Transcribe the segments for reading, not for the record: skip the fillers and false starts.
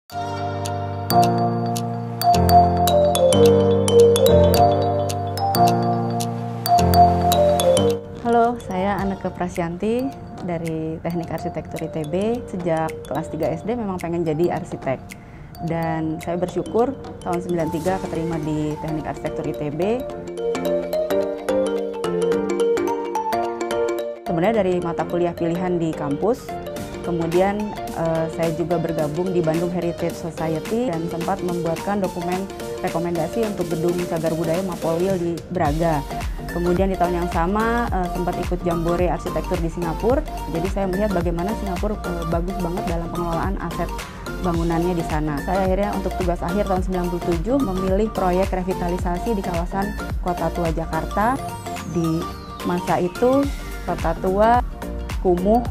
Halo, saya Anneke Prasyanti dari Teknik Arsitektur ITB. Sejak kelas 3 SD memang pengen jadi arsitek. Dan saya bersyukur tahun 93 keterima di Teknik Arsitektur ITB. Sebenarnya dari mata kuliah pilihan di kampus, kemudian saya juga bergabung di Bandung Heritage Society dan sempat membuatkan dokumen rekomendasi untuk gedung cagar budaya Mapolwil di Braga. Kemudian di tahun yang sama sempat ikut Jambore Arsitektur di Singapura. Jadi saya melihat bagaimana Singapura bagus banget dalam pengelolaan aset bangunannya di sana. Saya akhirnya untuk tugas akhir tahun 97 memilih proyek revitalisasi di kawasan Kota Tua Jakarta. Di masa itu Kota Tua kumuh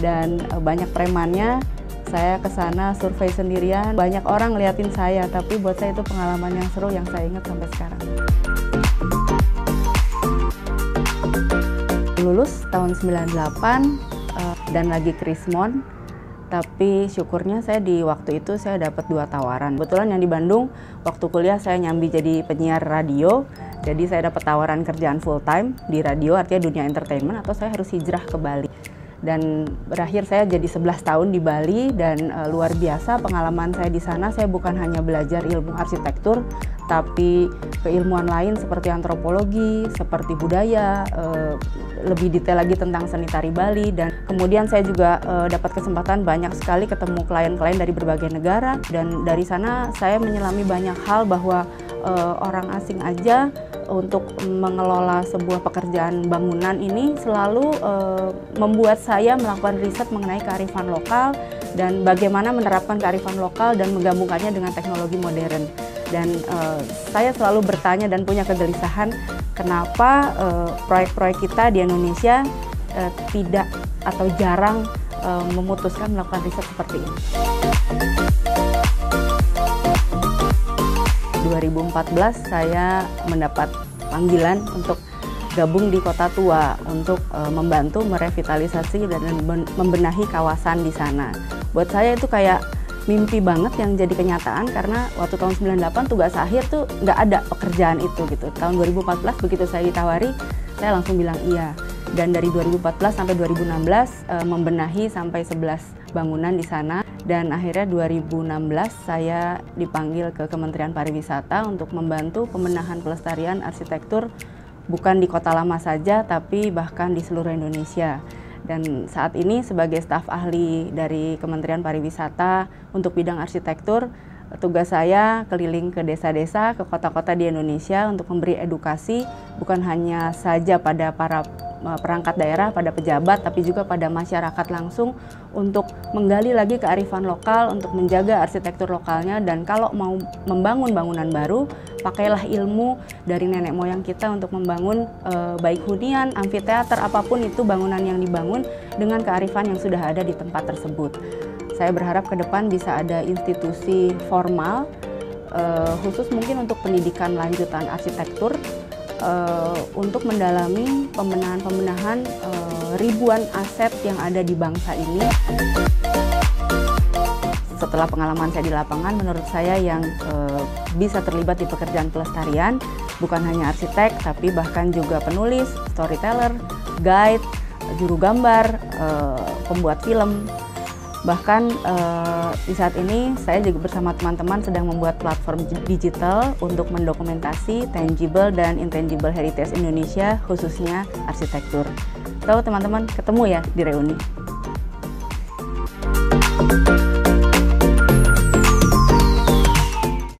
dan banyak premannya. Saya ke sana survei sendirian. Banyak orang ngeliatin saya, tapi buat saya itu pengalaman yang seru yang saya ingat sampai sekarang. Lulus tahun 98 dan lagi krismon, tapi syukurnya saya di waktu itu saya dapat 2 tawaran. Kebetulan yang di Bandung waktu kuliah saya nyambi jadi penyiar radio, jadi saya dapat tawaran kerjaan full time di radio, artinya dunia entertainment, atau saya harus hijrah ke Bali. Dan berakhir saya jadi 11 tahun di Bali dan luar biasa pengalaman saya di sana. Saya bukan hanya belajar ilmu arsitektur, tapi keilmuan lain seperti antropologi, seperti budaya, lebih detail lagi tentang seni tari Bali. Dan kemudian saya juga dapat kesempatan banyak sekali ketemu klien-klien dari berbagai negara. Dan dari sana saya menyelami banyak hal bahwa orang asing aja untuk mengelola sebuah pekerjaan bangunan ini selalu membuat saya melakukan riset mengenai kearifan lokal dan bagaimana menerapkan kearifan lokal dan menggabungkannya dengan teknologi modern. Dan saya selalu bertanya dan punya kegelisahan kenapa proyek-proyek kita di Indonesia tidak atau jarang memutuskan melakukan riset seperti ini. 2014 saya mendapat panggilan untuk gabung di Kota Tua untuk membantu merevitalisasi dan membenahi kawasan di sana. Buat saya itu kayak mimpi banget yang jadi kenyataan karena waktu tahun 98 tugas akhir tuh nggak ada pekerjaan itu gitu. Tahun 2014 begitu saya ditawari, saya langsung bilang iya. Dan dari 2014 sampai 2016 membenahi sampai 11 bangunan di sana. Dan akhirnya 2016 saya dipanggil ke Kementerian Pariwisata untuk membantu pembenahan pelestarian arsitektur bukan di Kota Lama saja, tapi bahkan di seluruh Indonesia. Dan saat ini sebagai staf ahli dari Kementerian Pariwisata untuk bidang arsitektur, tugas saya keliling ke desa-desa, ke kota-kota di Indonesia untuk memberi edukasi bukan hanya saja pada para perangkat daerah, pada pejabat, tapi juga pada masyarakat langsung untuk menggali lagi kearifan lokal, untuk menjaga arsitektur lokalnya. Dan kalau mau membangun bangunan baru, pakailah ilmu dari nenek moyang kita untuk membangun baik hunian, amfiteater, apapun itu bangunan yang dibangun dengan kearifan yang sudah ada di tempat tersebut. Saya berharap ke depan bisa ada institusi formal, khusus mungkin untuk pendidikan lanjutan arsitektur, untuk mendalami pembenahan ribuan aset yang ada di bangsa ini. Setelah pengalaman saya di lapangan, menurut saya yang bisa terlibat di pekerjaan pelestarian bukan hanya arsitek, tapi bahkan juga penulis, storyteller, guide, juru gambar, pembuat film. Bahkan di saat ini saya juga bersama teman-teman sedang membuat platform digital untuk mendokumentasi tangible dan intangible heritage Indonesia, khususnya arsitektur. So teman-teman ketemu ya di Reuni.